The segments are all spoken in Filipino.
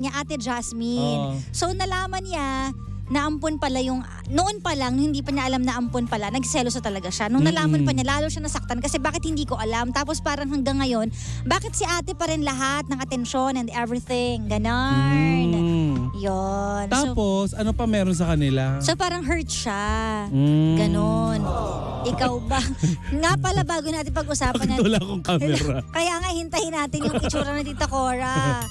niya, Ate Jasmine. Oo. So nalaman niya na ampon pala yung, noon pa lang, hindi pa niya alam na ampon pala, nagselos na talaga siya. Nung nalaman pa niya, lalo siya nasaktan kasi bakit hindi ko alam. Tapos parang hanggang ngayon, bakit si ate pa rin lahat ng atensyon and everything? Ganon. Yun. Tapos, ano pa meron sa kanila? So parang hurt siya. Ganon. Ikaw ba? Nga pala, bago natin pag-usapan Bakit wala akong camera? Kaya nga hintayin natin yung itsura ng Tita Cora.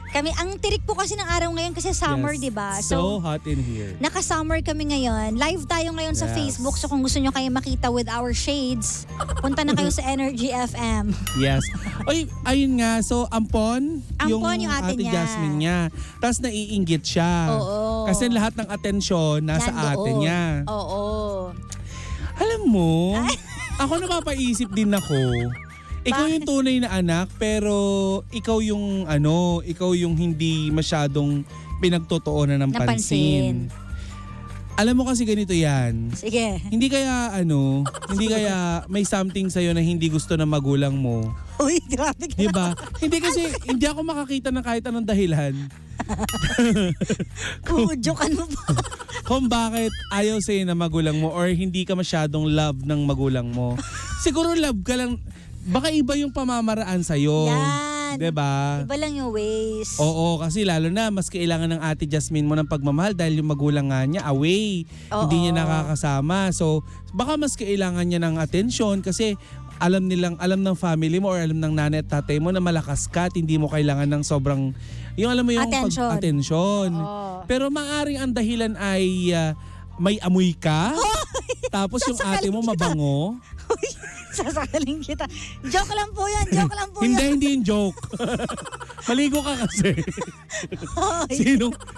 Kami, ang tirik po kasi ng araw ngayon kasi summer, Yes. di ba? So hot in here. Naka-summer kami ngayon. Live tayo ngayon sa Yes. Facebook. So kung gusto nyo kayo makita with our shades, punta na kayo sa Energy FM. Yes. Oy, ayun nga. So, ampon Ampon yung ate niya. Jasmine niya. Tapos naiinggit siya. Oo. Kasi lahat ng atensyon nasa Nandoon. ate niya. Oo. Alam mo, ako napapaisip din ako. Ikaw yung tunay na anak, pero ikaw yung hindi masyadong pinagtotoonan ng pansin. Alam mo kasi ganito yan. Sige. Hindi kaya may something sa'yo na hindi gusto ng magulang mo. Uy, grabe ka. Diba? Hindi kasi, hindi ako makakita ng kahit anong dahilan Jokan mo ba? kung bakit ayaw sa'yo na magulang mo or hindi ka masyadong love ng magulang mo. Siguro love ka lang, baka iba yung pamamaraan sa'yo. Yan. Diba? Iba lang yung ways. Oo, kasi lalo na mas kailangan ng Ate Jasmine mo ng pagmamahal dahil yung magulang nga niya away. Oo. Hindi niya nakakasama. So, baka mas kailangan niya ng atensyon kasi alam ng family mo or alam ng nanay at tatay mo na malakas ka at hindi mo kailangan ng sobrang, yung alam mo yung Atensyon. atensyon. Oo. Pero maaaring ang dahilan ay may amoy ka, tapos yung ate mo mabango. Uy, sasakaling kita. Joke lang po yan. Joke lang po yan. Hindi yung joke. Maligo ka kasi. Hoy.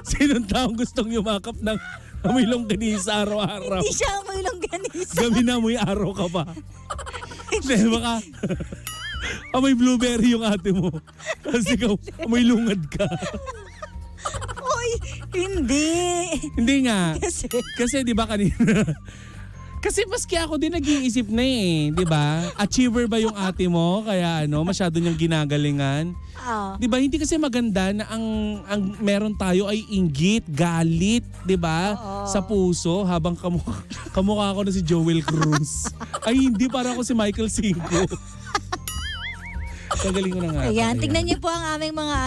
Sinong taong gustong yumakap ng amoy longganisa araw-araw? Hindi siya amoy longganisa. Gabi na amoy araw ka pa. Hindi, baka amoy blueberry yung ate mo. Kasi ikaw, amoy lungad ka. Uy, hindi. Hindi nga. Kasi, Di ba kanina? Kasi maski ako din nag-iisip na di ba? Achiever ba yung ate mo? Kaya masyado niyang ginagalingan. Di ba? Hindi kasi maganda na ang meron tayo ay inggit, galit, di ba? Sa puso habang kamukha ko na si Joel Cruz. Ay hindi, para ako si Michael Cinco. Kagaling ko na nga. ayan, tignan niyo po ang aming mga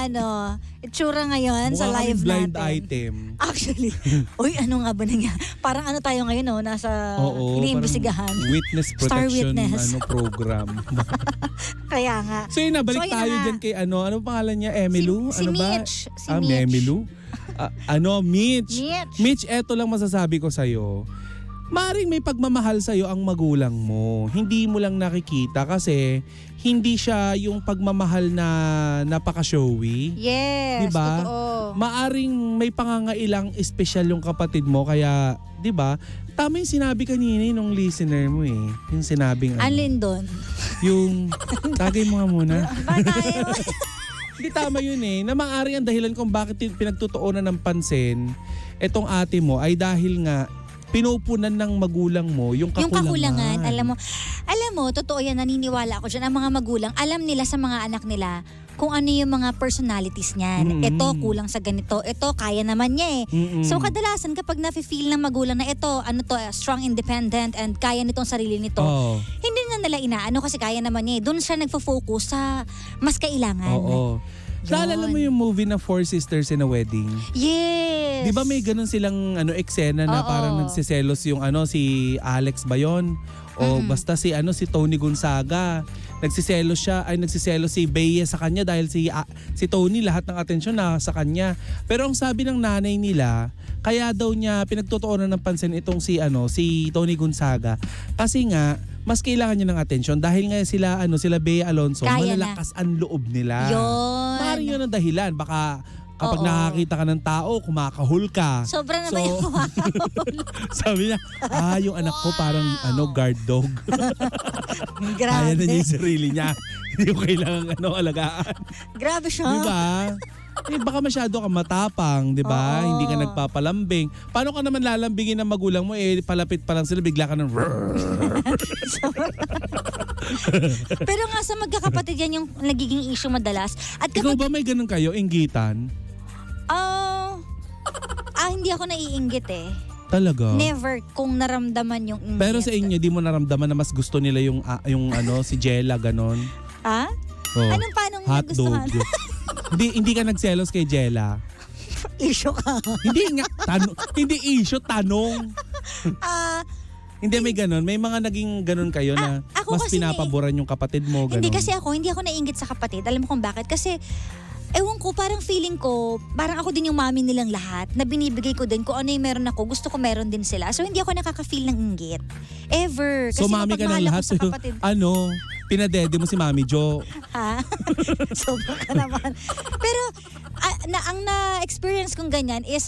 itsura ngayon sa Mukha live kaming blind natin. item. Actually, uy, ano nga ba nangyari? Parang tayo ngayon, nasa iniimbestigahan. parang witness Star protection witness. program. Kaya nga. So yun na, balik So, yun tayo na nga. dyan kay ano pangalan niya? Emilu? Si Ano ba? Mitch. Si Mitch. Emilu? Mitch. Mitch. Mitch, eto lang masasabi ko sa'yo. Maring may pagmamahal sa'yo ang magulang mo. Hindi mo lang nakikita kasi hindi siya yung pagmamahal na napaka-showy. Yes, Diba? totoo. Maaring may pangangailang espesyal yung kapatid mo kaya, 'di ba? Tama yung sinabi kanina nung listener mo Yung sinabing Alin doon? yung tagay mo nga muna. Ba tayo? Hindi tama yun na maaari ang dahilan kung bakit pinagtutuunan ng pansin etong ate mo ay dahil nga pinupunan ng magulang mo yung kakulangan. Yung kakulangan, alam mo, totoo yan, naniniwala ako dyan. Ang mga magulang, alam nila sa mga anak nila kung ano yung mga personalities niyan. Ito, kulang sa ganito. Ito, kaya naman niya So, kadalasan kapag nafe-feel ng magulang na ito, strong, independent, and kaya nitong sarili nito, hindi na nila inaano kasi kaya naman niya Doon siya nagfo-focus sa mas kailangan. Oo. Naalala mo yung movie na Four Sisters in a Wedding? Yes. Di ba may ganun silang eksena na Oo. parang nagsiselos yung si Alex ba yun? O basta si Tony Gonzaga. Nagsiselos si Bea sa kanya dahil si Tony lahat ng atensyon na sa kanya. Pero ang sabi ng nanay nila, kaya daw niya pinagtutuunan ng pansin itong si Tony Gonzaga kasi nga mas kailangan niya ng atensyon dahil nga sila Bea Alonzo, Kaya malalakas ang loob nila. Yun. Maaaring yun ang dahilan. Baka kapag Oo. nakakita ka ng tao, kumakahul ka. Sobra na ba yung kumakahol? Sabi niya, yung anak ko parang guard dog. Grabe. Kaya na niya yung sarili niya. Hindi ko kailangan alagaan. Grabe siya. Di ba? Baka masyado ka matapang, di ba? Oo. Hindi ka nagpapalambing. Paano ka naman lalambingin ng magulang mo? Palapit pa lang sila, bigla ka ng Pero nga sa magkakapatid yan yung nagiging issue madalas. At Ikaw kapag ba may ganun kayo, inggitan? hindi ako naiinggit eh. Talaga? Never kung naramdaman yung inggit. Pero sa inyo, di mo naramdaman na mas gusto nila yung si Jella, ganon? Ha? Oh. Anong paanong Hotdog. nagustuhan? hindi ka nagselos kay Jella. Issue ka. Hindi nga, hindi issue, tanong. Hindi, may ganon. May mga naging ganon kayo na ako mas kasi pinapaboran yung kapatid mo, ganon. Hindi kasi hindi ako naiinggit sa kapatid. Alam mo kung bakit? Kasi ewan ko, parang feeling ko, parang ako din yung mami nilang lahat na binibigay ko din kung ano yung meron ako, gusto ko meron din sila. So hindi ako nakaka-feel ng inggit. Ever. Kasi So mami ka ng mapagmahal ako lahat. sa kapatid. Pinadede mo si Mami Jo. Ha? Sobra ka naman. Pero ang na-experience kong ganyan is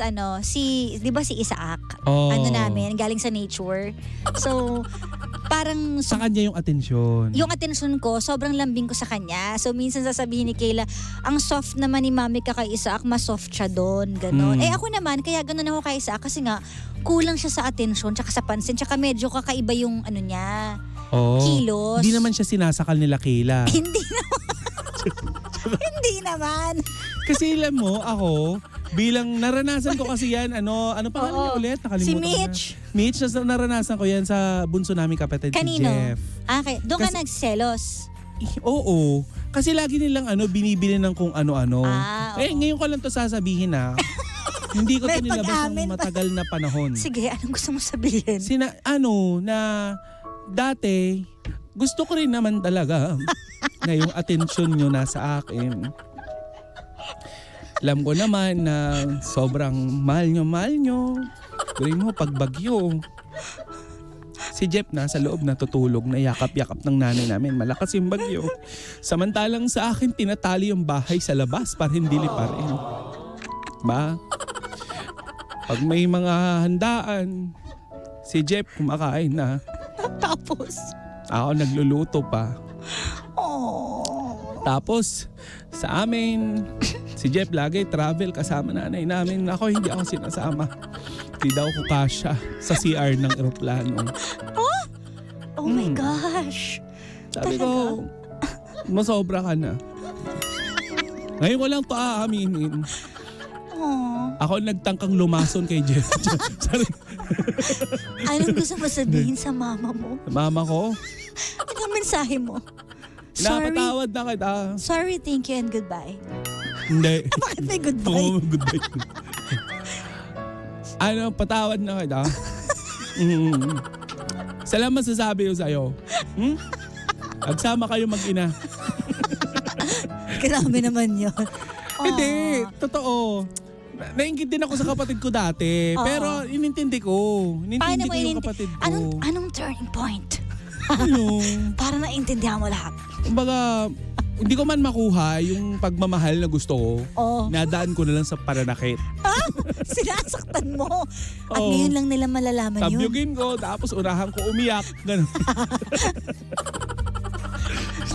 di ba si Isaac? Oh. Namin, galing sa nature. So, parang Sa kanya yung atensyon. yung atensyon ko, sobrang lambing ko sa kanya. So, minsan sasabihin ni Kayla, ang soft naman ni mami ka kay Isaac, mas soft siya doon. Ganon. Ako naman, kaya ganon ako kay Isaac kasi nga, kulang siya sa atensyon, tsaka sa pansin, tsaka medyo kakaiba yung niya, kilos. Hindi naman siya sinasakal nila Kayla. Hindi naman. Hindi naman. Kasi alam mo, ako, bilang naranasan ko kasi yan, ano pangalan niya ulit? Nakalimutan Si ko na. Mitch. Mitch, naranasan ko yan sa bunso namin kapatid, Kanino? si Jeff. Okay, doon ka nagselos. Oo. Kasi lagi nilang binibili ng kung ano-ano. Oo. Ngayon ko lang to sasabihin na. Hindi ko May to nilabas pag-amin ng pa. matagal na panahon. Sige, anong gusto mo sabihin? Na dati, gusto ko rin naman talaga na yung atensyon nyo nasa akin. Alam ko naman na sobrang mahal nyo. Gawin mo, pagbagyo. Si Jeff na sa loob natutulog na yakap-yakap ng nanay namin. Malakas yung bagyo. Samantalang sa akin, tinatali yung bahay sa labas para hindi liparin. Ba? Pag may mga handaan, si Jeff kumakain na. Tapos? Ako nagluluto pa. Oh. Tapos, sa amin, si Jeff lagi travel kasama nanay namin. Ako, hindi ako sinasama. Hindi daw ko kasya sa CR ng eroplano. Oh my gosh. Sabi ko, masobra ka na. Ngayon ko lang to aaminin. Oh. Ako nagtangkang lumason kay Jeff. Sorry. Anong gusto mo sabihin sa mama mo? Mama ko, Anong mensahe mo? Sorry. napatawad na kita. Sorry, thank you, and goodbye. Hindi. Bakit may goodbye? Oo, goodbye. Patawad na kita. Salamat sasabi ko sa'yo. Agsama kayo mag-ina. Grabe naman yun. Hindi, totoo. Nainggit din ako sa kapatid ko dati. Oo. Pero inintindi ko. Inintindi ko yung kapatid ko. Anong turning point? Ano? Para naintindihan mo lahat. Kumbaga, hindi ko man makuha yung pagmamahal na gusto ko. Oh. Nadaan ko na lang sa pananakit. Sinasaktan mo. At Oo. ngayon lang nila malalaman yun. Tabyugin ko, tapos unahan ko umiyak. Ganun.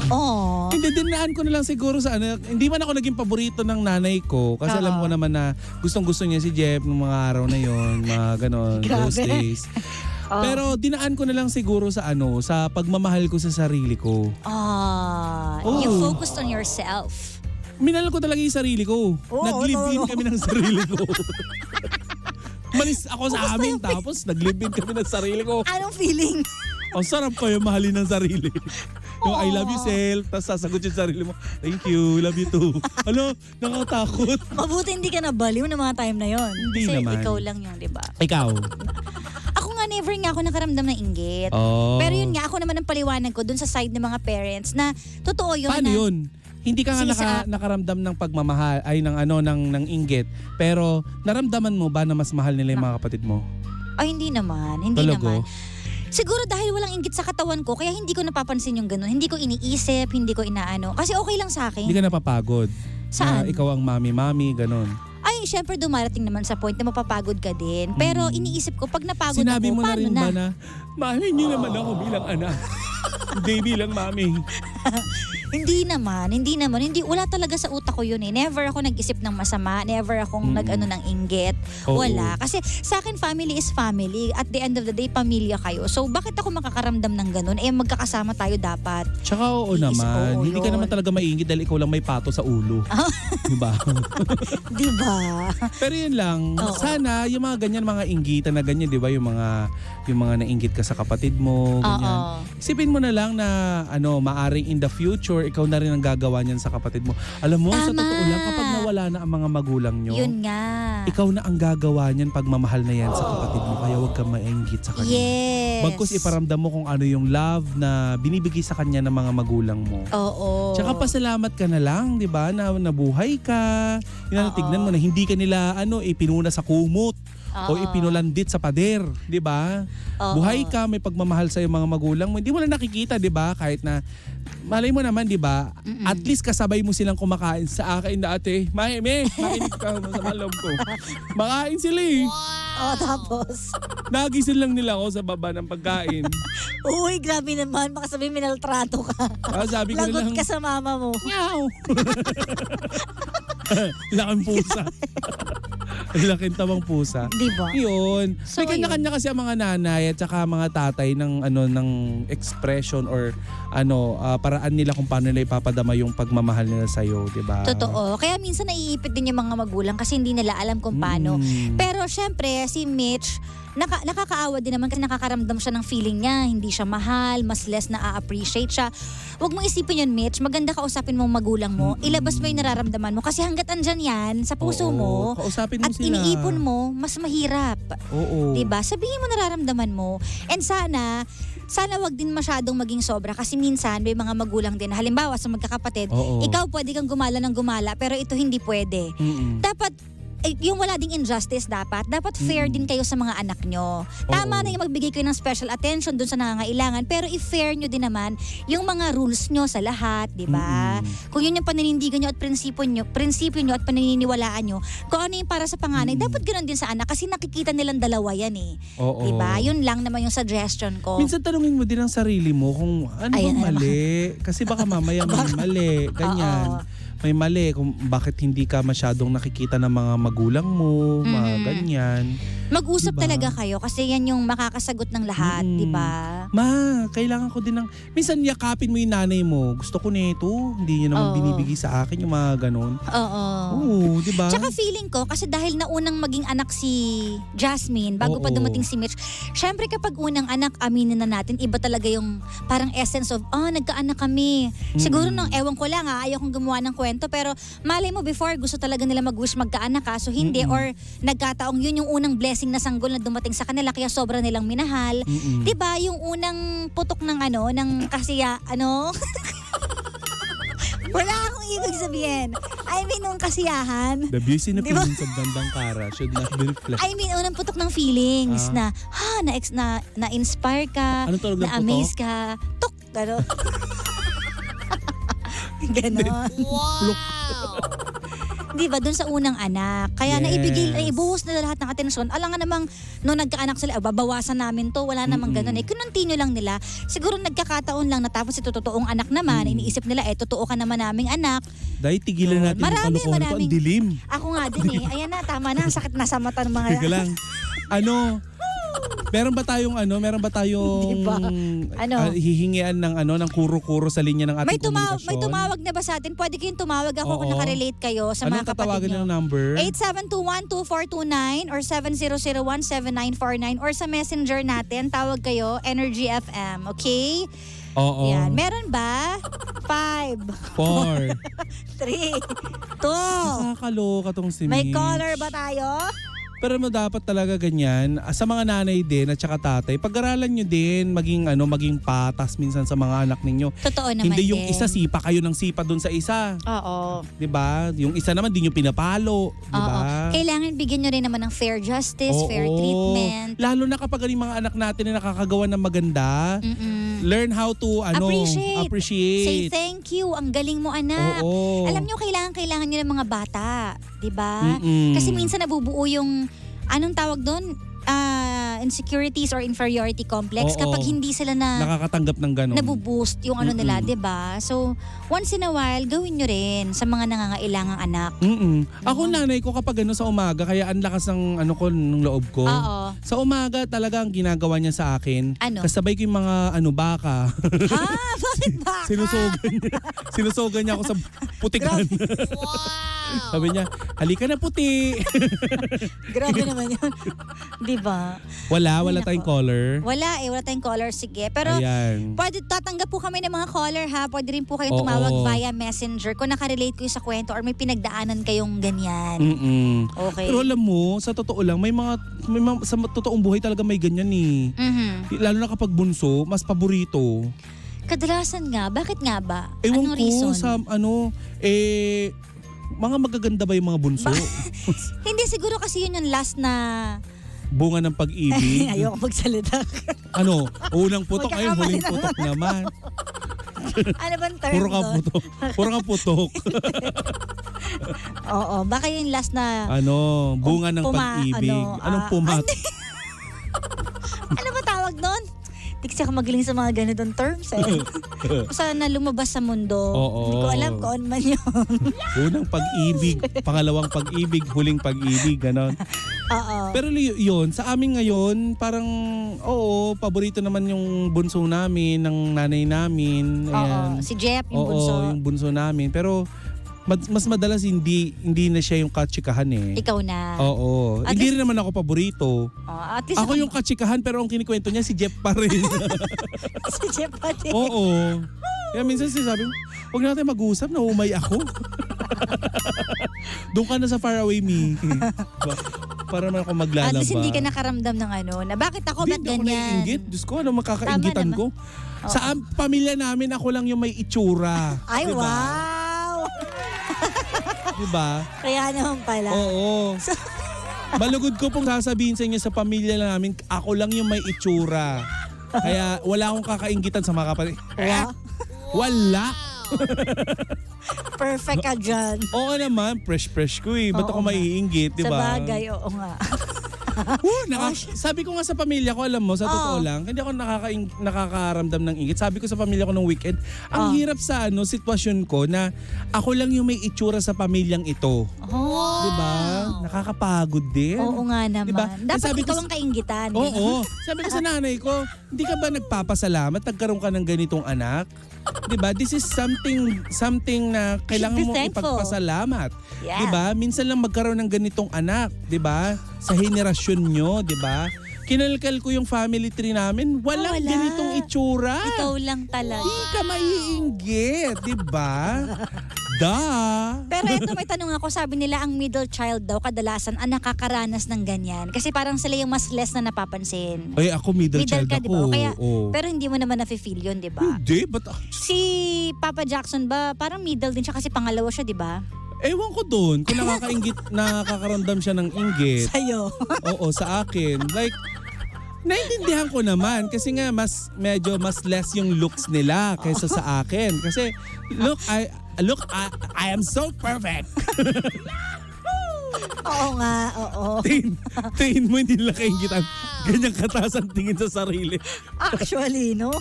Oh. Hindi, dinaan ko na lang siguro sa hindi man ako naging paborito ng nanay ko. Kasi alam ko naman na gustong-gusto niya si Jeff nung mga araw na yon, mga ganon, those Grabe. days. Pero dinaan ko na lang siguro sa sa pagmamahal ko sa sarili ko. You focused on yourself. Minahal ko talaga yung sarili ko. Oo, Nag-live-in kami ng sarili ko. Malis ako sa amin yung tapos nag-live-in kami ng sarili ko. Anong feeling? Ang sarap kayo mahalin ng sarili. Yung I love you self, tapos sasagot yung sarili mo, thank you, love you too. Ano, nakatakot. Mabuti hindi ka nabaliw ng mga time na yon. Hindi Kasi naman. ikaw lang yung, di ba? Ikaw? Ako nga, never nga ako nakaramdam ng inggit. Oh. Pero yun nga, ako naman ang paliwanag ko dun sa side ng mga parents na totoo yun. Paano na, yun? Hindi ka nga Sige, nakaramdam ng pagmamahal, ay ng inggit. Pero naramdaman mo ba na mas mahal nila yung mga kapatid mo? Ay, hindi naman. Hindi Talaga? naman. Siguro dahil walang inggit sa katawan ko, kaya hindi ko napapansin yung ganun. Hindi ko iniisip, hindi ko inaano. Kasi okay lang sa akin. Hindi ka napapagod? Saan? Na ikaw ang mami-mami, ganon. Ay, syempre dumarating naman sa point na mapapagod ka din. Pero iniisip ko, pag napagod Sinabi ako, mo na paano rin na? ba na, mahalin niyo naman ako bilang anak? Hindi bilang mami. Hindi naman. Wala talaga sa utak ko yun eh. Never ako nag-isip ng masama. Never akong nag-ano ng inggit. Oo. Wala. Kasi sa akin, family is family. At the end of the day, pamilya kayo. So, bakit ako makakaramdam ng ganun? Eh, magkakasama tayo dapat. Tsaka oo Iisip, naman. oo, Hindi ka yun. naman talaga maingit dahil ikaw lang may pato sa ulo. Diba? Diba? Pero yun lang. Oo. Sana yung mga ganyan, mga inggitan na ganyan, diba? Yung mga nainggit ka sa kapatid mo, ganyan. Oo. Isipin mo na lang na maaring in the future, ikaw na rin ang gagawa niyan sa kapatid mo. Alam mo, sa Tama. totoo lang, kapag nawala na ang mga magulang nyo, Yun nga. ikaw na ang gagawa niyan pag mamahal na yan sa kapatid mo. Kaya huwag kang mainggit sa kanya. Yes. Bagkus iparamdam mo kung ano yung love na binibigay sa kanya ng mga magulang mo. Oo. Tsaka pasalamat ka na lang, 'di ba? Na nabuhay ka. Oo. Tignan mo na hindi ka nila ipinuna sa kumot o Oo. ipinulandit sa pader, 'di ba? Oo. Buhay ka, may pagmamahal sa mga magulang mo. Hindi mo na nakikita, 'di ba? Kahit na malay mo naman, 'di ba? At least kasabay mo silang kumakain sa akin dati. Makinig ka sa loob ko. Makain sila eh. Oo, tapos. Nagising lang nila ako sa baba ng pagkain. Uy, grabe naman. Baka sabihin minaltrato ka. Sabi ko Lagot lang, ka sa mama mo. meow. Laking pusa. Laking tabang pusa. Diba? Yun. So, May kanya-kanya kasi ang mga nanay at saka mga tatay ng expression or paraan nila kung paano nila ipapadama yung pagmamahal nila sa iyo, 'di ba? Totoo. Kaya minsan naiipit din yung mga magulang kasi hindi nila alam kung paano. Pero syempre, si Mitch, nakakaawa din naman kasi nakakaramdam siya ng feeling niya. Hindi siya mahal, mas less na-appreciate siya. Huwag mong isipin yun, Mitch. Maganda kausapin mo ang magulang mo. Ilabas mo yung nararamdaman mo. Kasi hanggat andyan yan sa puso mo Kausapin mo at sila. iniipon mo, mas mahirap. Oo. Diba? Sabihin mo nararamdaman mo. And sana wag din masyadong maging sobra kasi minsan may mga magulang din. Halimbawa sa magkakapatid, Oo. ikaw pwede kang gumala ng gumala pero ito hindi pwede. Dapat yung wala ding injustice dapat fair din kayo sa mga anak nyo. Tama na yung magbigay kayo ng special attention dun sa nangangailangan pero i-fair nyo din naman yung mga rules nyo sa lahat, di ba? Kung yun yung paninindigan nyo at prinsipyo nyo at paniniwalaan nyo, kung ano yung para sa panganay, dapat ganoon din sa anak kasi nakikita nilang dalawa yan eh. Oo. Di ba? Yun lang naman yung suggestion ko. Minsan tanungin mo din ang sarili mo kung ano Ayan bang mali. Kasi baka mamaya may mali. Ganyan. May mali kung bakit hindi ka masyadong nakikita ng mga magulang mo, mga ganyan. Mag-usap Diba? talaga kayo kasi yan yung makakasagot ng lahat, di ba? Ma, kailangan ko din ng... Minsan yakapin mo yung nanay mo. Gusto ko nito. Hindi niya naman Oo. binibigay sa akin yung mga ganon. Oo. Oo, di ba? Tsaka feeling ko, kasi dahil naunang maging anak si Jasmine, bago pa Oo. dumating si Mitch, syempre kapag unang anak, aminin na natin, iba talaga yung parang essence of, nagkaanak kami. Siguro nung, ewan ko lang ayaw kong gumawa ng kwento, pero malay mo before, gusto talaga nila mag-wish magkaanak so hindi, or nagkataong yun yung unang blessing na sanggol na dumating sa kanila, kaya sobra nilang minahal. Diba, yung unang putok ng ng wala akong ibig sabihin. I mean, yung kasiyahan. The beauty na Diba? feelings of Bandang Kara should not be reflected. I mean, unang putok ng feelings na, na-inspire ka, Anong tawag ng na-amaze ka, tuk, gano'n. Ganon. Wow! Di ba, dun sa unang anak. Kaya Yes. naibuhos na lahat ng atensyon. Alam nga namang, nung nagkaanak sila, babawasan namin to, wala namang ganun eh. Kinontinue lang nila. Siguro nagkakataon lang na tapos ito totoong anak naman, iniisip nila, totoo ka naman naming anak. Dahil tigilan natin yung kalokohan ko. Ang Maraming- dilim. Ako nga din eh. Ayan na, tama na. Ang sakit na sa mata ng mga... Teka lang. Meron ba tayong Diba? hihingian ng kuro-kuro sa linya ng ating May komunikasyon? tumawag na ba sa atin? Pwede kayong tumawag ako kung Oo. nakarelate kayo sa mga Anong kapatid tatawagan nyo. ng number? 8721-2429 or 7001-7949 or sa messenger natin, tawag kayo, Energy FM, okay? Oo. Yan. Meron ba? 5, 4. 3, 2. Nakakaloka tong si May Mitch. caller ba tayo? Pero dapat talaga ganyan. Sa mga nanay din at saka tatay, pag-aralan nyo din maging patas minsan sa mga anak ninyo. Totoo naman Hindi yung din. isa sipa kayo ng sipa doon sa isa. Oo. 'Di ba? Yung isa naman di nyo pinapalo, 'di Oo. ba? Kailangan bigyan nyo rin naman ng fair justice, fair treatment. Lalo na kapag yung mga anak natin na nakakagawa ng maganda, learn how to appreciate. Say thank you. Ang galing mo, anak. Oo. Alam nyo, kailangan nyo ng mga bata. Diba? Mm-mm. Kasi minsan nabubuo yung, anong tawag doon? insecurities or inferiority complex Oo. kapag hindi sila Nakakatanggap ng ganon. nabuboost yung ano nila, 'di ba? So, once in a while, gawin nyo rin sa mga nangangailangang anak. Ako nanay ko kapag sa umaga, kaya ang lakas ng ng loob ko. Oo. Sa umaga talaga ang ginagawa niya sa akin. Ano? Kasabay ko yung mga baka. Ha? Bakit ba? Sinusugan niya ako sa putikan. Sabi niya, halika na puti. Grabe naman yun. 'Di ba? Wala Ay, tayong nako. caller. Wala tayong caller. Sige. Pero Ayan. pwede tatanggap po kami ng mga caller ha. Pwede rin po kayong Oo. tumawag via messenger kung nakarelate kayo sa kwento or may pinagdaanan kayong ganyan. Okay. Pero alam mo, sa totoo lang, may mga sa totoong buhay talaga may ganyan eh. Lalo na kapag bunso, mas paborito. Kadalasan nga, bakit nga ba? Ewan Anong ko reason? sa mga magaganda ba yung mga bunso? Hindi, siguro kasi yun yung last na Bunga ng pag-ibig. ayoko magsalita. Unang putok, ayun, huling Magkakamali putok naman. Ano bang term Puro ka doon? putok. Puro ka putok. Oo, baka yung last na Bunga ng pag-ibig. Anong pumat? ano ba tawag doon? Di kasi ako magaling sa mga ganitong terms eh. Basta na lumabas sa mundo. Oo. Hindi ko alam kung ano man yun. Unang pag-ibig, pangalawang pag-ibig, huling pag-ibig, ganon. Oo. Pero yun, sa amin ngayon, parang, paborito naman yung bunso namin, ng nanay namin. Ayan. Oo, si Jeff, yung Oo, bunso. yung bunso namin. Pero, mas madalas hindi na siya yung katsikahan eh. Ikaw na. Oo. At Hindi least- rin naman ako paborito. At least Ako yung katsikahan pero ang kinikwento niya si Jeff pa rin. si Jeff pati. Oo. Kaya minsan sinasabi mo, huwag natin mag-uusap, naumay ako. Doon ka na sa far away me. Para naman ako maglalaba. At least hindi ka nakaramdam ng na bakit ako, ba't Hindi ako ganyan? naiinggit. Diyos ko, ano makakaingitan Tama ko? Sa pamilya namin, ako lang yung may itsura. Ay, Diba? wow! Diba? Kaya naman pala. Oo. Malugod ko pong sasabihin sa inyo sa pamilya namin, ako lang yung may itsura. Kaya wala akong kakaingitan sa mga kapatid. Wow. Wala. Perfect ka dyan. Oo naman, fresh ko eh. Ba't Oo ako nga. maiinggit, di Sa ba? bagay, oo nga. Sabi ko nga sa pamilya ko, alam mo, sa totoo lang, hindi ako nakakaramdam ng ingit. Sabi ko sa pamilya ko nung weekend, ang hirap sa sitwasyon ko na ako lang yung may itsura sa pamilyang ito. Oh. Di ba? Nakakapagod din. Oo nga naman. Diba? Dapat Sabi ko ikaw ang kaingitan. Oo. Sabi ko sa nanay ko, hindi ka ba nagpapasalamat? Nagkaroon ka ng ganitong anak? Diba? This is something na kailangan Should be mong thankful. ipagpasalamat. Yeah. Diba? Minsan lang magkaroon ng ganitong anak. Diba? Sa henerasyon nyo. Diba? Kinalkal ko yung family tree namin. Walang Wala. ganitong itsura. Ikaw lang talaga. Hindi ka maiinggit. Diba? Pero eto, may tanong ako. Sabi nila ang middle child daw kadalasan ang nakakaranas ng ganyan. Kasi parang sila yung mas less na napapansin. Ay, ako middle child ka, ako. di ba? Kaya, Oo. pero hindi mo naman nafe-feel yun, di ba? Hindi, ba't Si Papa Jackson ba, parang middle din siya kasi pangalawa siya, di ba? ewan ko doon kung nakakaramdam siya ng inggit. Sa'yo. Oo, sa akin. Like, naintindihan ko naman kasi nga medyo mas less yung looks nila kaysa sa akin. Kasi I am so perfect. Oo nga, oo. Tingin mo hindi nila kainggit ang ganyang kataas ang tingin sa sarili. Actually, no?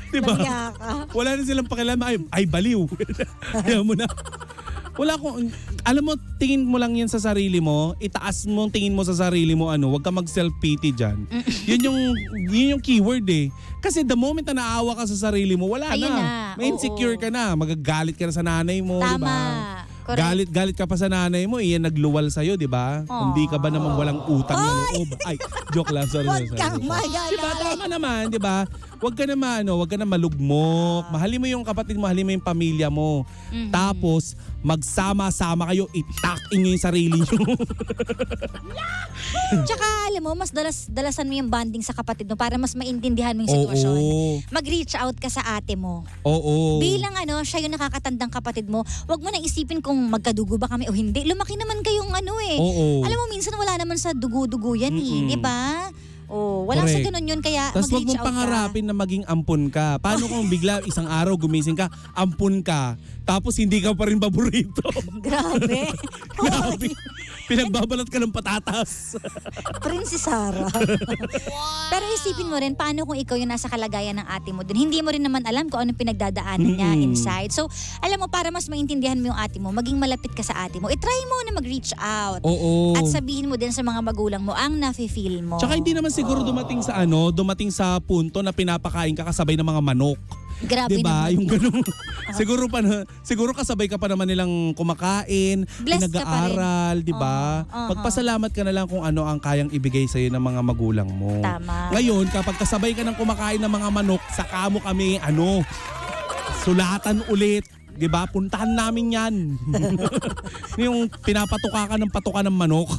Diba? Langya ka. Wala na silang pakialam. Ay baliw. Kaya mo na. Wala akong, alam mo, tingin mo lang yan sa sarili mo, itaas mo tingin mo sa sarili mo, wag ka mag self-pity dyan. Yun yung keyword eh. Kasi the moment na naawa ka sa sarili mo, wala Ayun na. na, May insecure oo. ka na, magagalit ka na sa nanay mo, di Tama. ba? Correct. Galit ka pa sa nanay mo, iyan nagluwal sa'yo, di ba? Hindi ka ba naman walang utang na loob? Ay, joke lang, sorry. Huwag kang magagalit. Diba, tama naman, di ba? Huwag ka na malugmok. Mahalin mo yung kapatid mo, mahalin mo yung pamilya mo. Tapos, magsama-sama kayo, itak-in nyo yung sarili nyo. Tsaka alam mo, mas dalasan mo yung bonding sa kapatid mo para mas maintindihan mo yung sitwasyon. Oo. Mag-reach out ka sa ate mo. Oo. Bilang siya yung nakakatandang kapatid mo, wag mo nang isipin kung magkadugo ba kami o hindi. Lumaki naman kayong Oo. Alam mo, minsan wala naman sa dugo-dugo yan di ba? Oh, wala sa Correct. ganun yun, kaya Tapos wag mag-reach mong out pangarapin na maging ampun ka. Paano kung bigla isang araw gumising ka, ampun ka, tapos hindi ka pa rin paborito? ka. Grabe. Grabe. Pinagbabalat ka ng patatas. Princess Sarah. Pero isipin mo rin, paano kung ikaw yung nasa kalagayan ng ate mo din? Hindi mo rin naman alam kung anong pinagdadaanan niya inside. So, alam mo, para mas maintindihan mo yung ate mo, maging malapit ka sa ate mo, itry mo na mag-reach out. Oo. At sabihin mo din sa mga magulang mo ang nafe-feel mo. Tsaka hindi naman siguro dumating sa punto na pinapakain ka kasabay ng mga manok. Grabe 'Di ba? naman. Yung ganung siguro kasabay ka pa naman nilang kumakain, Blessed ka pa rin. pinag-aaral, 'di ba? Oo. Magpasalamat ka na lang kung ano ang kayang ibigay sa iyo ng mga magulang mo. Tama. Ngayon, kapag kasabay ka ng kumakain ng mga manok, saka mo kami sulatan ulit. 'Di ba? Puntahan namin 'yan. Yung pinapatuka ka ng patuka ng manok.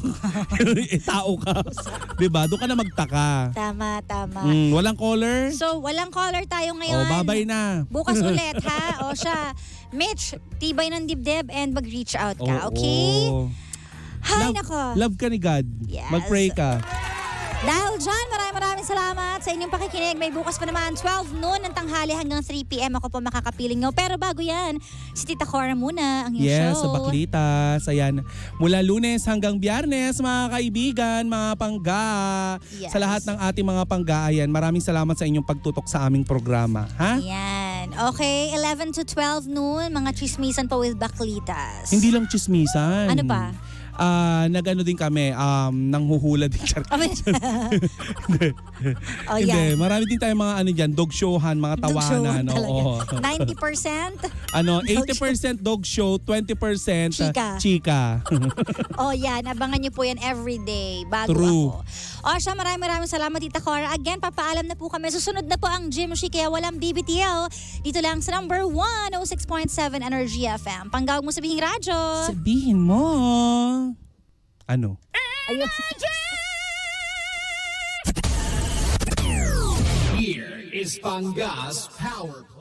Tao ka. 'Di ba? Doon ka na magtaka. Tama. Walang caller? So, walang caller tayo ngayon. Babay na. Bukas ulit, ha? O siya, Mitch, tibay ng dibdib and mag-reach out ka, Oo. okay? Hay, Love, nako. love ka ni God. Yes. Mag-pray ka. Dahil dyan, maraming salamat sa inyong pakikinig. May bukas pa naman, 12 noon ng tanghali hanggang 3 p.m. Ako po makakapiling nyo. Pero bago yan, si Tita Cora muna ang iyong Yes, show. sa Baklitas. Ayan. Mula Lunes hanggang Biyernes, mga kaibigan, mga pangga. Yes. Sa lahat ng ating mga pangga, ayan, maraming salamat sa inyong pagtutok sa aming programa. Ha? Yan. Okay, 11 to 12 noon, mga chismisan pa with Baklitas. Hindi lang chismisan. Ano pa? Nag-ano din kami, nanghuhula din. Oh, Hindi, yan. marami din tayong mga ano dyan, dog showhan, mga Dog show tawanan. Oo. talaga. 90%? 80% dog show, 20% chika. Oh, yan. Abangan nyo po yan everyday bago True. ako. O siya, maraming salamat, Tita Cora. Again, papaalam na po kami. Susunod na po ang Gym She, kaya walang BBTL. Dito lang sa number 106.7 Energy FM. Panggawag mo sabihing radyo. Sabihin mo. Ano? Ayun. Here is Pangas Power Play.